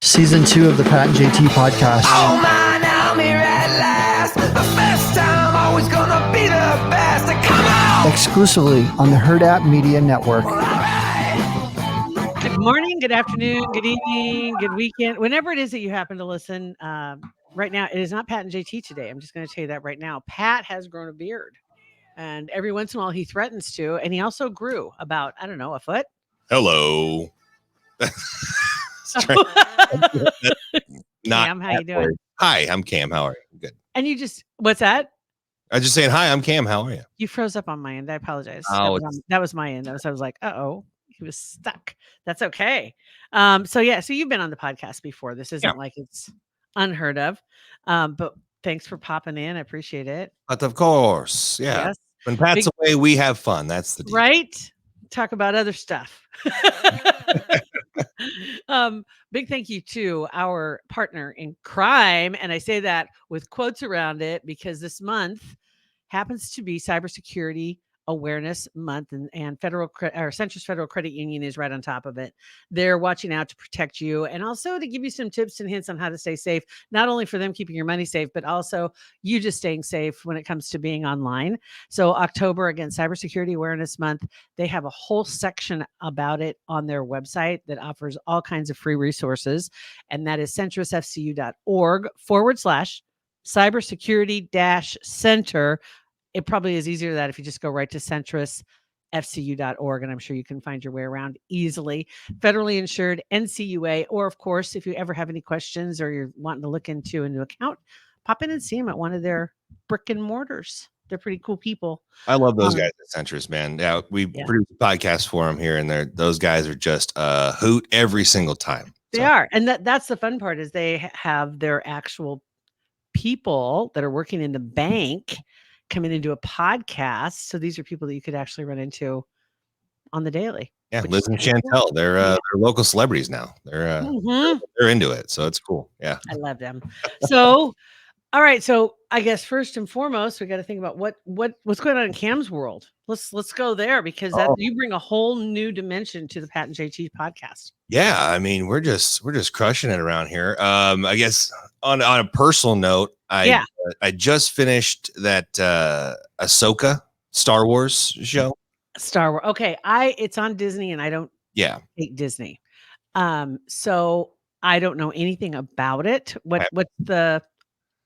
Season 2 of the Pat and JT podcast. Oh man, I'm here at last. The first time, always gonna be the best. Come on! Exclusively on the Hurrdat Media Network. Good morning, good afternoon, good evening, good weekend, whenever it is that you happen to listen. Right now, it is not Pat and JT today. I'm just going to tell you that right now. Pat has grown a beard, and every once in a while he threatens to, and he also grew about, I don't know, a foot. Hello. Cam, how you doing? Hi, I'm Cam. How are you? Good. And you just, what's that? I was just saying, hi, I'm Cam. How are you? You froze up on my end. I apologize. Oh, that was my end. I was like, uh-oh, he was stuck. That's okay. So you've been on the podcast before. This isn't like it's unheard of. But thanks for popping in. I appreciate it. But of course, yeah. Yes. When Pat's away, we have fun. That's the deal. Right? Talk about other stuff. Big thank you to our partner in crime. And I say that with quotes around it because this month happens to be Cybersecurity Awareness Month, and Centris Federal Credit Union is right on top of it. They're watching out to protect you and also to give you some tips and hints on how to stay safe, not only for them keeping your money safe, but also you just staying safe when it comes to being online. So October, again, Cybersecurity Awareness Month, they have a whole section about it on their website that offers all kinds of free resources. And that is centrisfcu.org/cybersecurity-center. It probably is easier that if you just go right to centrisfcu.org, and I'm sure you can find your way around easily. Federally insured, NCUA, or of course, if you ever have any questions or you're wanting to look into a new account, pop in and see them at one of their brick and mortars. They're pretty cool people. I love those guys at Centris, man. Yeah, we produce a podcast for them here, and those guys are just a hoot every single time. They are, and that's the fun part is they have their actual people that are working in the bank coming into a podcast. So these are people that you could actually run into on the daily. Yeah, Liz and Chantel, they're local celebrities now. They're into it, so it's cool. Yeah, I love them. So, all right. So I guess first and foremost, we got to think about what's going on in Cam's world. Let's go there because you bring a whole new dimension to the Pat and JT podcast. Yeah, I mean we're just crushing it around here. I guess on a personal note, I just finished that Ahsoka Star Wars show. Star Wars. Okay, it's on Disney, and I don't hate Disney. So I don't know anything about it. What's the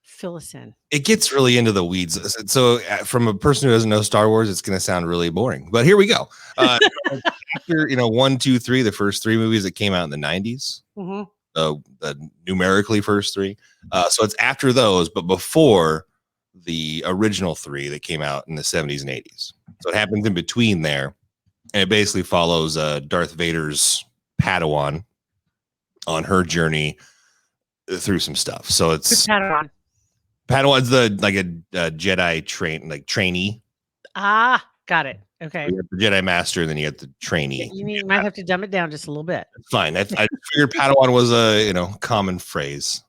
fill us in? It gets really into the weeds. So from a person who doesn't know Star Wars, it's going to sound really boring. But here we go. After 1, 2, 3, the first 3 movies that came out in the 90s. Mm-hmm. The numerically first 3. So it's after those, but before the original 3 that came out in the 70s and 80s. So it happens in between there. And it basically follows Darth Vader's Padawan on her journey through some stuff. So it's Padawan's a Jedi trainee. Ah, got it. Okay. You have the Jedi Master, and then you have the trainee. You might have to dumb it down just a little bit. Fine. I figured Padawan was a common phrase,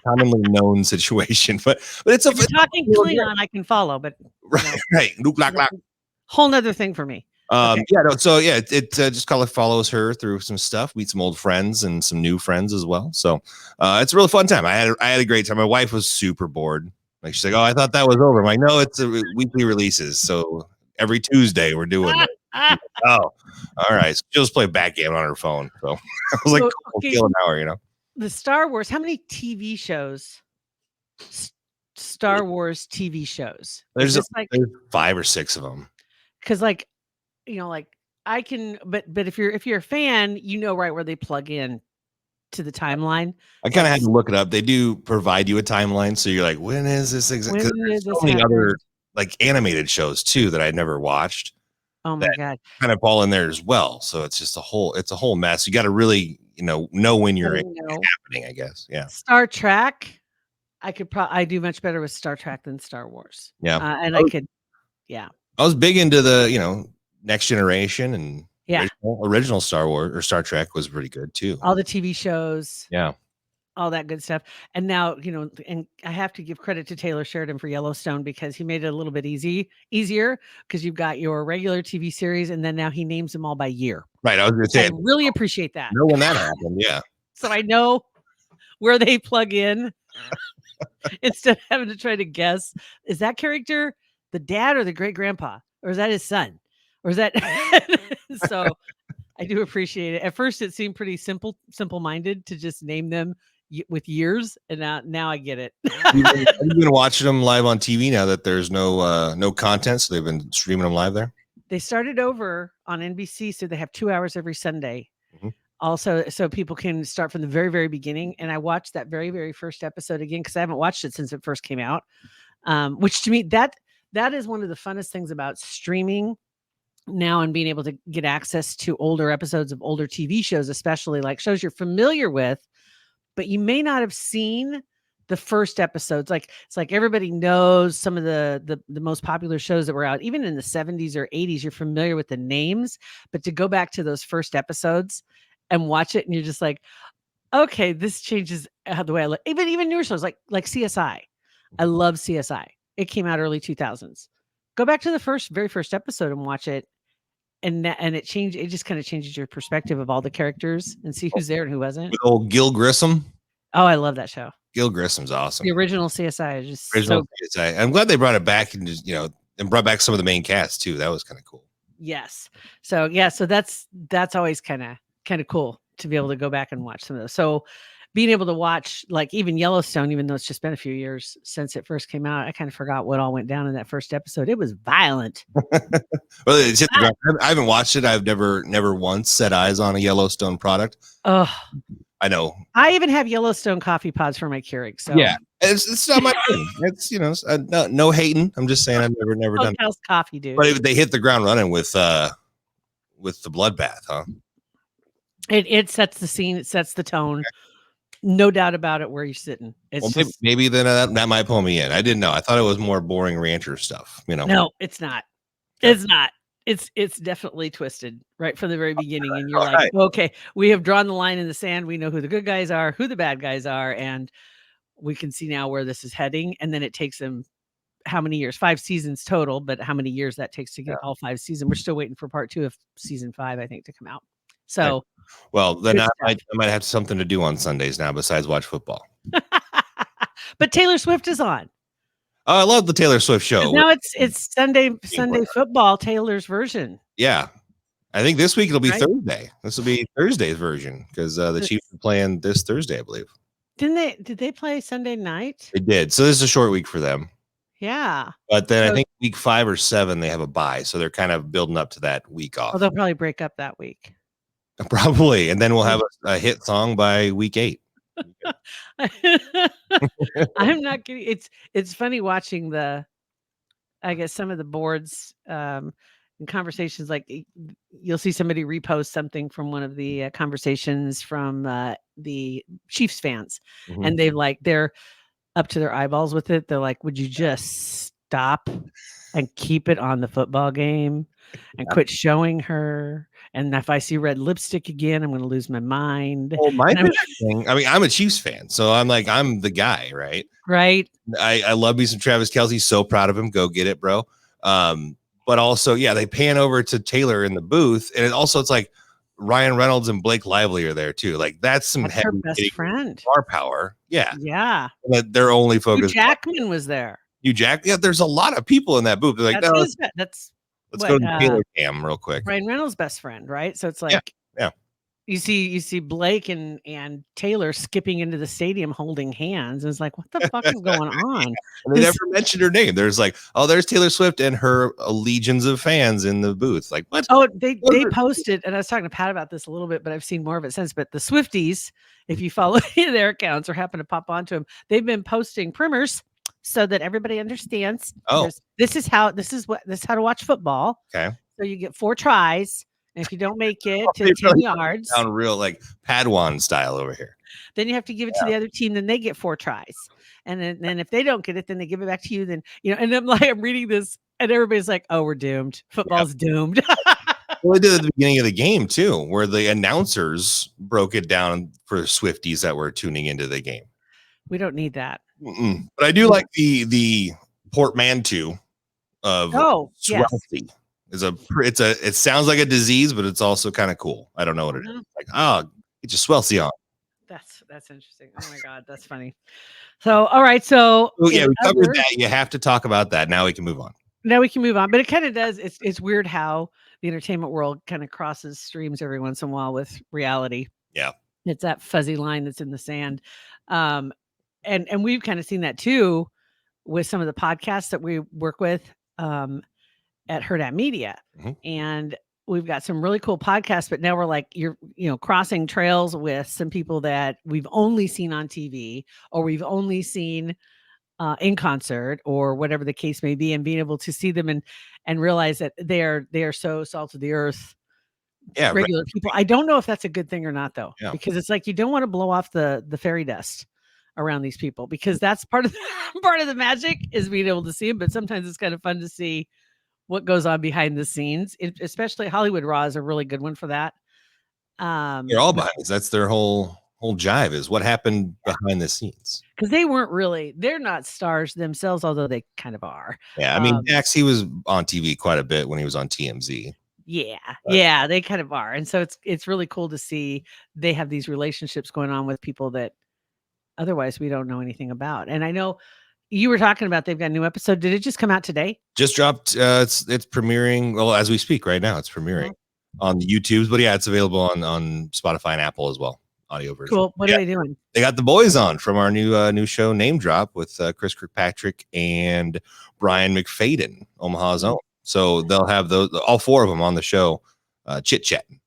commonly known situation. But it's a talking Klingon I can follow, but right. Whole nother thing for me. It just follows her through some stuff, meet some old friends and some new friends as well. So it's a really fun time. I had a great time. My wife was super bored. Like she's like, "Oh, I thought that was over." I'm like, "No, it's weekly releases. So every Tuesday we're doing it." Oh, all right. So she'll just play backgammon on her phone. So I was like, kill an hour, The Star Wars. How many TV shows? Star Wars TV shows. There's 5 or 6 of them. Because I can, but if you're a fan, right where they plug in to the timeline. I kind of had to look it up. They do provide you a timeline, so you're like, when is this exactly? Because there's so many other animated shows too that I never watched. Oh my god! Kind of fall in there as well. So it's just a whole mess. You got to really know when you're happening. I guess. Yeah. Star Trek. I do much better with Star Trek than Star Wars. Yeah, I could. Yeah. I was big into the Next Generation and original Star Wars or Star Trek was pretty good too. All the TV shows. Yeah. All that good stuff. And now, and I have to give credit to Taylor Sheridan for Yellowstone because he made it a little bit easier because you've got your regular TV series and then now he names them all by year. Right. I was going to say, I really appreciate that. Know when that happened. Yeah. So I know where they plug in instead of having to try to guess, is that character the dad or the great grandpa, or is that his son, or is that so I do appreciate it. At first it seemed pretty simple-minded to just name them with years, and now I get it. Have you been watching them live on TV now that there's no content, so they've been streaming them live there? They started over on NBC, so they have 2 hours every Sunday. Also, so people can start from the very, very beginning. And I watched that very, very first episode again because I haven't watched it since it first came out. Which to me, that is one of the funnest things about streaming now and being able to get access to older episodes of older TV shows, especially like shows you're familiar with, but you may not have seen the first episodes. Like it's like everybody knows some of the most popular shows that were out, even in the 70s or 80s. You're familiar with the names, but to go back to those first episodes and watch it, and you're just like, okay, this changes the way I look. Even newer shows like CSI. I love CSI. It came out early 2000s. Go back to the very first episode and watch it, and it changed. It just kind of changes your perspective of all the characters and see who's there and who wasn't. With old Gil Grissom. Oh, I love that show. Gil Grissom's awesome. The original CSI is just CSI. I'm glad they brought it back and just and brought back some of the main cast too. That was kind of cool. Yes. So yeah. So that's always kind of cool to be able to go back and watch some of those. So being able to watch like even Yellowstone, even though it's just been a few years since it first came out, I kind of forgot what all went down in that first episode. It was violent. Well, it's hit the ground. I haven't watched it. I've never once set eyes on a Yellowstone product. Oh, I know. I even have Yellowstone coffee pods for my Keurig. So yeah, it's not my thing. It's no hating. I'm just saying I've never done coffee, dude. But they hit the ground running with the bloodbath, huh? It sets the scene. It sets the tone. No doubt about it. Where you're sitting. It's maybe then that might pull me in. I didn't know. I thought it was more boring rancher stuff. No, it's not. It's not. It's definitely twisted right from the very beginning. And you're like, okay, we have drawn the line in the sand. We know who the good guys are, who the bad guys are, and we can see now where this is heading. And then it takes them how many years? 5 seasons total, but how many years that takes to get all 5 seasons? We're still waiting for part 2 of season 5, I think, to come out. So, well, then I might have something to do on Sundays now besides watch football. But Taylor Swift is on. Oh, I love the Taylor Swift show. Now it's Sunday football, Taylor's version. Yeah. I think this week it'll be Thursday. This will be Thursday's version because the Chiefs are playing this Thursday, I believe. Did they play Sunday night? They did. So this is a short week for them. Yeah. But then I think week 5 or 7 they have a bye. So they're kind of building up to that week off. Well, they'll probably break up that week. Probably. And then we'll have a hit song by week 8. I'm not kidding. It's funny watching I guess some of the boards and conversations. Like you'll see somebody repost something from one of the conversations from the Chiefs fans, and they're up to their eyeballs with it. They're like, "Would you just stop and keep it on the football game and quit showing her? And if I see red lipstick again, I'm going to lose my mind." Well, my thing, I mean, I'm a Chiefs fan, so I'm the guy, right? Right. I love me some Travis Kelce. So proud of him. Go get it, bro. But also, yeah, they pan over to Taylor in the booth, and it's like Ryan Reynolds and Blake Lively are there too. Like that's her best friend. Star power. Yeah. Yeah. But they're only focused. Hugh Jackman was there. Yeah, there's a lot of people in that booth. They're like, let's go to Taylor Cam real quick. Ryan Reynolds' best friend, right? So it's like, yeah. You see Blake and Taylor skipping into the stadium holding hands. And it's like, what the fuck is going on? And they never mentioned her name. There's like, oh, there's Taylor Swift and her legions of fans in the booth. Like, what? Oh, they posted, and I was talking to Pat about this a little bit, but I've seen more of it since. But the Swifties, if you follow their accounts or happen to pop onto them, they've been posting primers so that everybody understands. Oh, this is how to watch football. Okay. So you get 4 tries. And if you don't make it to 10 yards, sound real like Padawan style over here. Then you have to give it to the other team. Then they get 4 tries. And then if they don't get it, then they give it back to you. Then, and I'm reading this and everybody's like, oh, we're doomed. Football's doomed. Well, they did at the beginning of the game too, where the announcers broke it down for Swifties that were tuning into the game. We don't need that. But I do like the portmanteau of Swelty. It sounds like a disease, but it's also kind of cool. I don't know what it is. Like, get your Swelty on. That's interesting. Oh my God, that's funny. So, all right. So, Oh yeah, in we covered other- that. You have to talk about that. Now we can move on. now we can move on. But it kind of does. It's weird how the entertainment world kind of crosses streams every once in a while with reality. Yeah. It's that fuzzy line that's in the sand. And we've kind of seen that too with some of the podcasts that we work with at Hurrdat Media. Mhm. And we've got some really cool podcasts, but now we're like, crossing trails with some people that we've only seen on TV or we've only seen in concert or whatever the case may be, and being able to see them and realize that they are so salt of the earth. Yeah. Regular people. I don't know if that's a good thing or not, though, Yeah. because it's like you don't want to blow off the fairy dust around these people, because that's part of part of the magic is being able to see them. But sometimes it's kind of fun to see what goes on behind the scenes. Especially Hollywood Raw is a really good one for that. They're all behind this. That's their whole jive is what happened behind the scenes. Because they're not stars themselves, although they kind of are. Yeah, I mean, Dax, he was on TV quite a bit when he was on TMZ. Yeah, they kind of are. And so it's really cool to see they have these relationships going on with people that otherwise we don't know anything about. And I know you were talking about they've got a new episode. Did it just come out today? Just dropped. It's premiering. Well, as we speak right now, it's premiering on the YouTubes. But yeah, it's available on Spotify and Apple as well, audio version. Cool. What are they doing? They got the boys on from our new show, Name Drop, with Chris Kirkpatrick and Brian McFadden, Omaha's own. So they'll have all four of them on the show, chit chatting.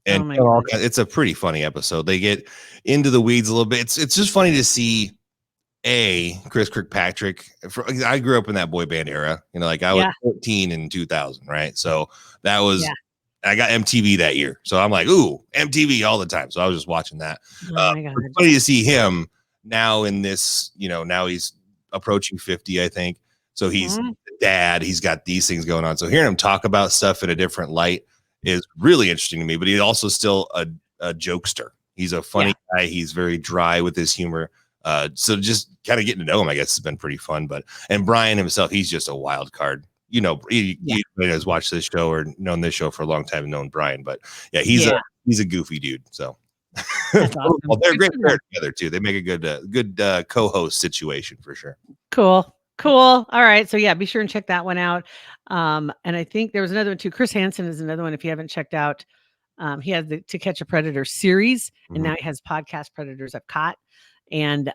And it's a pretty funny episode. They get into the weeds a little bit. It's just funny to see Chris Kirkpatrick. I grew up in that boy band era. Like I was 14 in 2000, right? So that was I got MTV that year. So I'm like, ooh, MTV all the time. So I was just watching that. It's funny to see him now in this, now he's approaching 50, I think. So he's a dad. He's got these things going on. So hearing him talk about stuff in a different light is really interesting to me. But he's also still a jokester. He's a funny guy. He's very dry with his humor. So just kind of getting to know him, I guess, has been pretty fun. And Brian himself, he's just a wild card. He has watched this show or known this show for a long time and known Brian. But yeah, he's a goofy dude. So that's awesome. Well, they're a great pair together too. They make a good co-host situation for sure. Cool. All right. So yeah, be sure and check that one out. And I think there was another one too. Chris Hansen is another one. If you haven't checked out, he has the To Catch a Predator series, and now he has podcast Predators I've Caught, and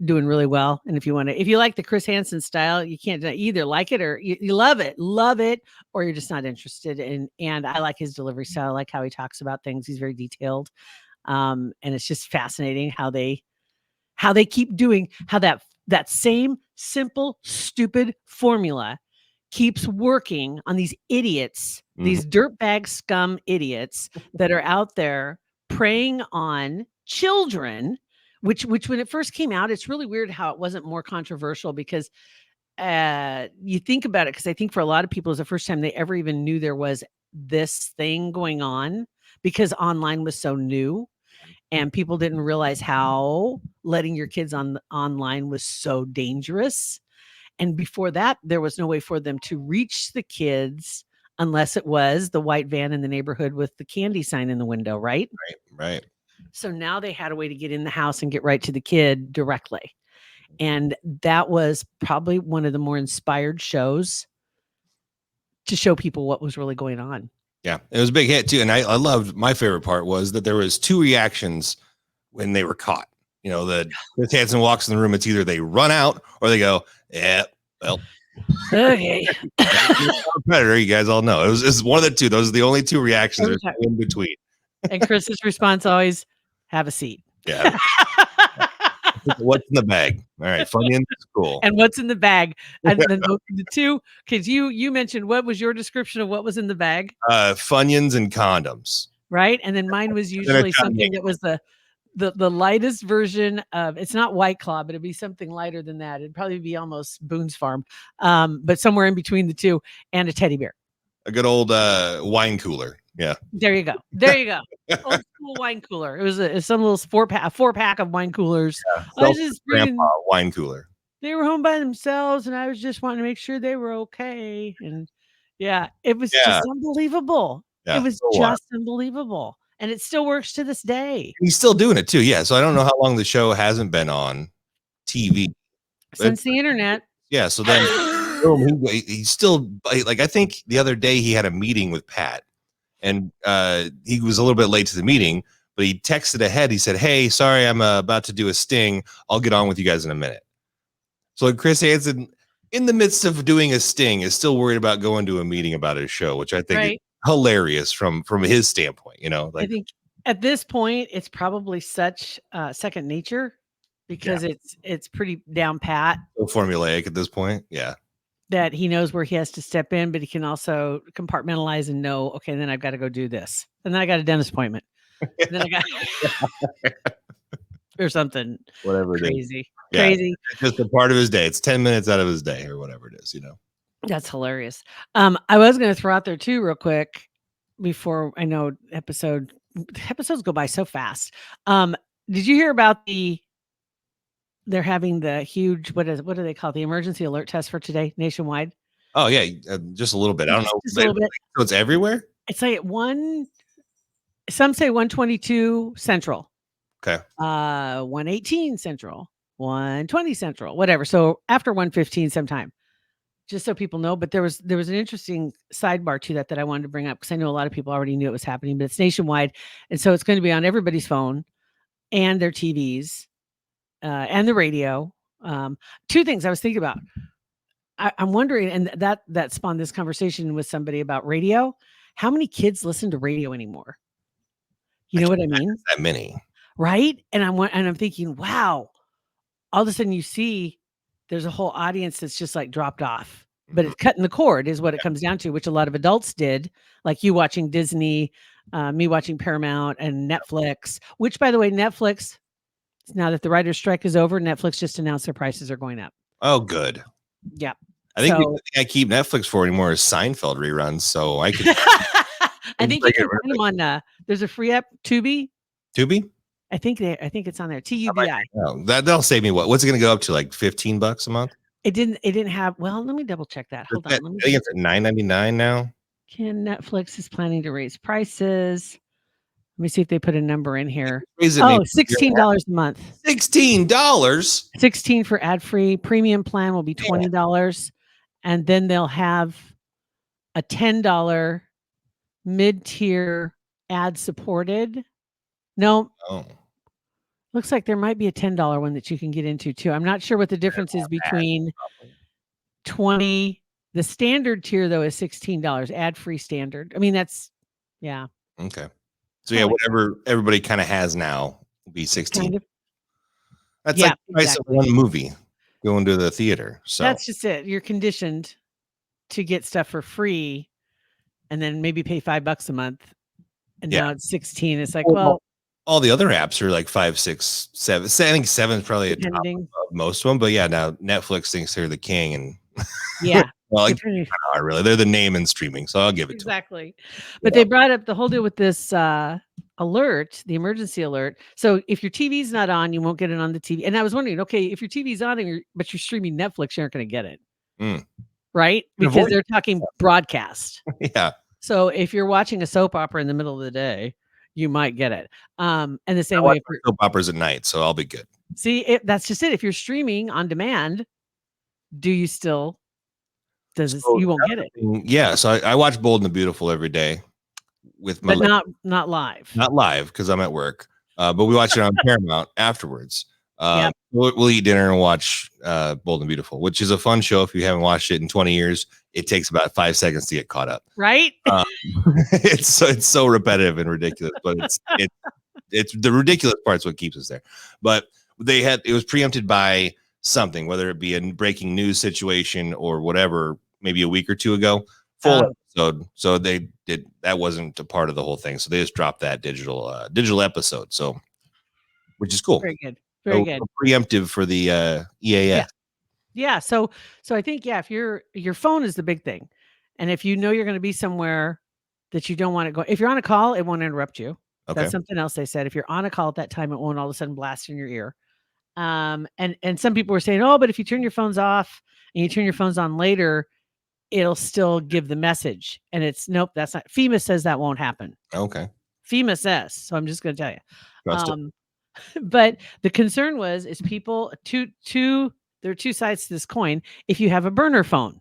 doing really well. And if you like the Chris Hansen style, you can't either like it or you love it, or you're just not interested in. And I like his delivery style. I like how he talks about things. He's very detailed. And it's just fascinating how they keep doing, how that same simple, stupid formula keeps working on these idiots, these dirtbag scum idiots that are out there preying on children, which when it first came out, it's really weird how it wasn't more controversial, because you think about it, because I think for a lot of people, it was the first time they ever even knew there was this thing going on, because online was so new. And people didn't realize how letting your kids online was so dangerous. And before that, there was no way for them to reach the kids unless it was the white van in the neighborhood with the candy sign in the window, right? Right. So now they had a way to get in the house and get right to the kid directly. And that was probably one of the more inspired shows to show people what was really going on. Yeah, it was a big hit too. And I loved, my favorite part was that there was two reactions when they were caught. The Chris Hansen walks in the room, it's either they run out or they go, yeah, well, okay. Predator, you guys all know. It was one of the two. Those are the only two reactions there's in between. And Chris's response always, have a seat. Yeah. What's in the bag? All right, Funyuns, cool. And what's in the bag? And then the two, because you mentioned, what was your description of what was in the bag? Funyuns and condoms. Right. And then mine was usually something that was the lightest version of, it's not White Claw, but it'd be something lighter than that. It'd probably be almost Boone's Farm, but somewhere in between the two, and a teddy bear. A good old wine cooler. Yeah. There you go. Old school wine cooler. It was some little four pack of wine coolers. Yeah. I was just grandpa wine cooler. They were home by themselves, and I was just wanting to make sure they were okay. And yeah, it was just unbelievable. It was just unbelievable. and it still works to this day. He's still doing it too. Yeah. So I don't know how long the show hasn't been on TV. Since the internet. Yeah. So then boom, he's still like, I think the other day he had a meeting with Pat, and he was a little bit late to the meeting, but he texted ahead. He said, "Hey, sorry, I'm about to do a sting. I'll get on with you guys in a minute." So Chris Hansen, in the midst of doing a sting, is still worried about going to a meeting about his show, which I think is hilarious from his standpoint. You know, like, I think at this point it's probably such second nature because it's pretty down pat. So formulaic at this point. Yeah. That he knows where he has to step in, but he can also compartmentalize and know, okay, then I've got to go do this. And then I got a dentist appointment. And then I got or something. Whatever crazy. It is. Yeah, Crazy. It's just a part of his day. It's 10 minutes out of his day or whatever it is, you know. That's hilarious. I was going to throw out there too, real quick, before I know episodes go by so fast. Did you hear about they're having the huge, what do they call it? The emergency alert test for today nationwide? Oh yeah. Just a little bit. I don't know. Just a little bit. So it's everywhere. It's like some say 122 Central. Okay. 118 Central, 120 Central, whatever. So after 115 sometime, just so people know. But there was an interesting sidebar to that I wanted to bring up because I know a lot of people already knew it was happening, but it's nationwide. And so it's going to be on everybody's phone and their TVs and the radio. Two things I was thinking about. I'm wondering, and that spawned this conversation with somebody about radio. How many kids listen to radio anymore? You know what I mean? That many. Right. And I'm thinking, wow, all of a sudden you see there's a whole audience that's just like dropped off, but it's cutting the cord is what it comes down to, which a lot of adults did, like you watching Disney, me watching Paramount and Netflix, which by the way, Netflix, now that the writer's strike is over, Netflix just announced their prices are going up. Oh, good. Yeah. I think the thing I keep Netflix for anymore is Seinfeld reruns. So I could. I think you can find them on, there's a free app, Tubi. Tubi? I think it's on there. TUBI. Oh, that'll save me what's it going to go up to, like $15 a month? It didn't have. Well, let me double check that. Hold on. I think it's at $9.99 now. Netflix is planning to raise prices. Let me see if they put a number in here. $16 a month. $16. 16 for ad-free. Premium plan will be $20, and then they'll have a $10 mid-tier ad-supported. No. Oh. Looks like there might be a $10 one that you can get into too. I'm not sure what the difference is between 20. The standard tier though is $16, ad-free standard. I mean, that's Okay. So yeah, whatever everybody kind of has now will be 16. Kind of. That's like the price of one movie going to the theater. So that's just it. You're conditioned to get stuff for free and then maybe pay $5 a month. And now it's 16. It's like, well, all the other apps are like 5, 6, 7. I think 7 is probably a top of most of them. But yeah, now Netflix thinks they're the king, and well, really, they're the name in streaming. So I'll give it to them. But they brought up the whole deal with this alert, the emergency alert. So if your TV's not on, you won't get it on the TV. And I was wondering, okay, if your TV's on but you're streaming Netflix, you aren't going to get it, right? Because they're talking broadcast. Yeah. So if you're watching a soap opera in the middle of the day, you might get it. And the same way for soap operas at night, so I'll be good. See, that's just it. If you're streaming on demand, do you still you won't get it? Yeah. So I watch Bold and the Beautiful every day with my not live. Not live because I'm at work. But we watch it on Paramount afterwards. We'll eat dinner and watch Bold and Beautiful, which is a fun show. If you haven't watched it in 20 years, it takes about 5 seconds to get caught up. Right? It's so repetitive and ridiculous, but it's the ridiculous part's what keeps us there. But it was preempted by something, whether it be a breaking news situation or whatever, maybe a week or two ago, full episode. So they did, that wasn't a part of the whole thing. So they just dropped that digital episode. So, which is cool. Very good. Very good. Preemptive for the EAS. Yeah. So I think, if your phone is the big thing. And if you know you're going to be somewhere that you don't want to go, if you're on a call, it won't interrupt you. Okay. That's something else they said. If you're on a call at that time, it won't all of a sudden blast in your ear. And some people were saying, but if you turn your phones off and you turn your phones on later, it'll still give the message. And nope, that's not. FEMA says that won't happen. Okay. FEMA says. So I'm just going to tell you. Trust it. But the concern is people there are two sides to this coin. If you have a burner phone,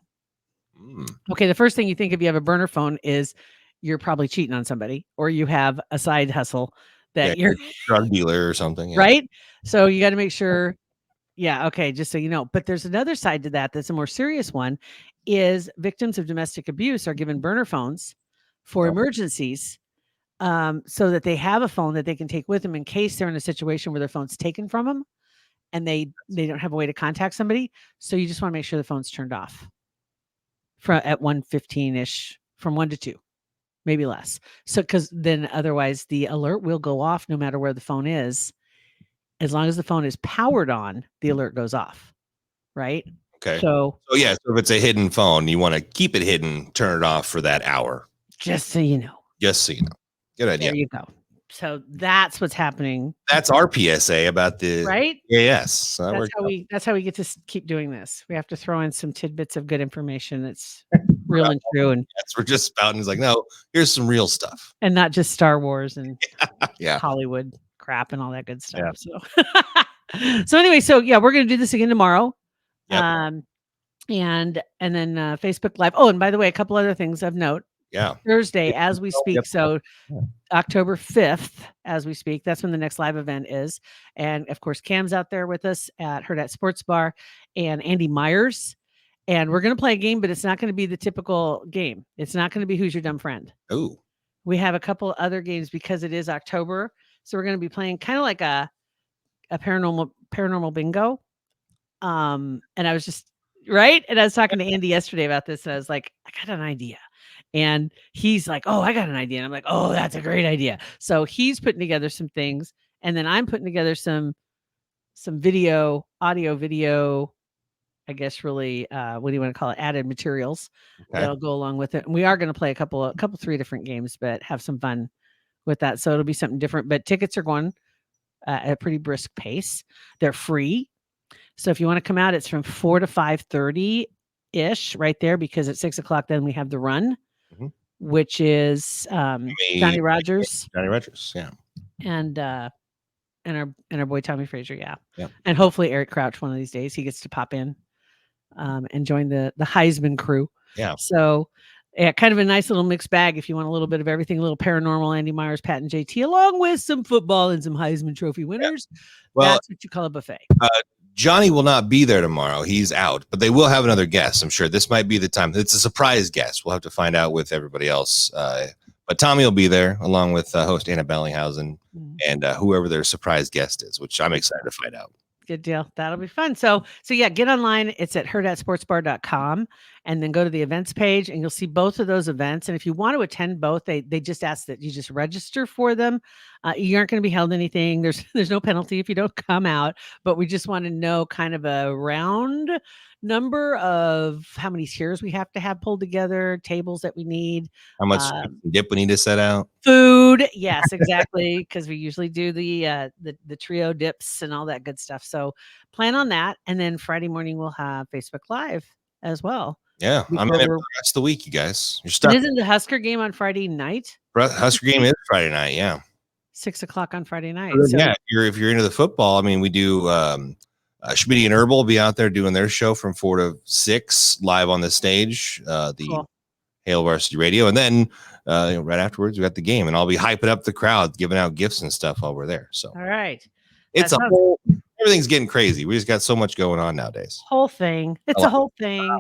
okay, the first thing you think if you have a burner phone is you're probably cheating on somebody, or you have a side hustle that you're a drug dealer or something. Yeah. Right. So you got to make sure. Yeah. Okay. Just so you know, but there's another side to that. That's a more serious one is victims of domestic abuse are given burner phones for emergencies. So that they have a phone that they can take with them in case they're in a situation where their phone's taken from them and they don't have a way to contact somebody. So you just want to make sure the phone's turned off at 1:15-ish, from 1 to 2, maybe less. So, because then otherwise the alert will go off no matter where the phone is. As long as the phone is powered on, the alert goes off. Right. Okay. So if it's a hidden phone, you want to keep it hidden, turn it off for that hour. Just so you know. Good idea. There you go. So that's what's happening. That's our PSA about the right. Yes. So that's how we get to keep doing this. We have to throw in some tidbits of good information that's real and true. And we're just spouting. It's like, no, here's some real stuff, and not just Star Wars and yeah, Hollywood crap and all that good stuff. Yeah. So anyway, we're gonna do this again tomorrow. Yep. And then Facebook Live. Oh, and by the way, a couple other things of note. Yeah. Thursday as we speak. So October 5th as we speak. That's when the next live event is. And of course, Cam's out there with us at Hurrdat Sports Bar and Andy Myers. And we're going to play a game, but it's not going to be the typical game. It's not going to be Who's Your Dumb Friend. Oh. We have a couple other games because it is October. So we're going to be playing kind of like a paranormal bingo. And I was just right. And I was talking to Andy yesterday about this. And I was like, I got an idea. And he's like, oh, I got an idea. And I'm like, oh, that's a great idea. So he's putting together some things. And then I'm putting together some audio video, I guess really, what do you want to call it? Added materials that'll go along with it. And we are going to play a couple, 3 different games, but have some fun with that. So it'll be something different, but tickets are going at a pretty brisk pace. They're free. So if you want to come out, it's from 4 to 5:30-ish right there, because at 6:00, then we have the run. Which is Johnny Rogers. Yeah. And our boy Tommy Fraser, yeah. And hopefully Eric Crouch one of these days. He gets to pop in and join the Heisman crew. Yeah. So kind of a nice little mixed bag if you want a little bit of everything, a little paranormal, Andy Myers, Pat and JT, along with some football and some Heisman Trophy winners. Yeah. Well, that's what you call a buffet. Johnny will not be there tomorrow. He's out, but they will have another guest. I'm sure this might be the time. It's a surprise guest. We'll have to find out with everybody else. But Tommy will be there along with host Anna Bellinghausen and whoever their surprise guest is, which I'm excited to find out. Good deal. That'll be fun. So yeah, get online. It's at hurrdatsportsbar.com and then go to the events page and you'll see both of those events. And if you want to attend both, they just ask that you just register for them. You aren't going to be held anything. There's no penalty if you don't come out, but we just want to know kind of a round number of how many chairs we have to have pulled together, tables that we need, how much dip we need to set out, food. Yes, exactly. Because we usually do the trio dips and all that good stuff. So plan on that. And then Friday morning we'll have Facebook Live as well. Yeah. I'm in it for the rest of the week, you guys. You're stuck. Isn't the Husker game on Friday night? Husker game is Friday night. Yeah. 6:00 on Friday night. So, yeah. If you're into the football, I mean, we do, Schmitty and Herbal will be out there doing their show from 4 to 6 live on the stage, the Hail Varsity Radio. And then right afterwards, we got the game, and I'll be hyping up the crowd, giving out gifts and stuff while we're there. So, all right. It's everything's getting crazy. We just got so much going on nowadays. Whole thing. It's a whole thing.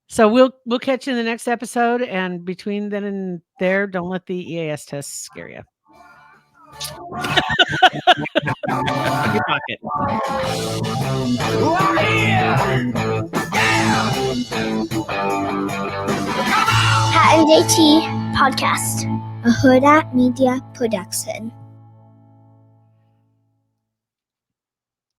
So we'll catch you in the next episode. And between then and there, don't let the EAS test scare you. Your pocket. Pat and JT podcast, a Hurrdat Media Production.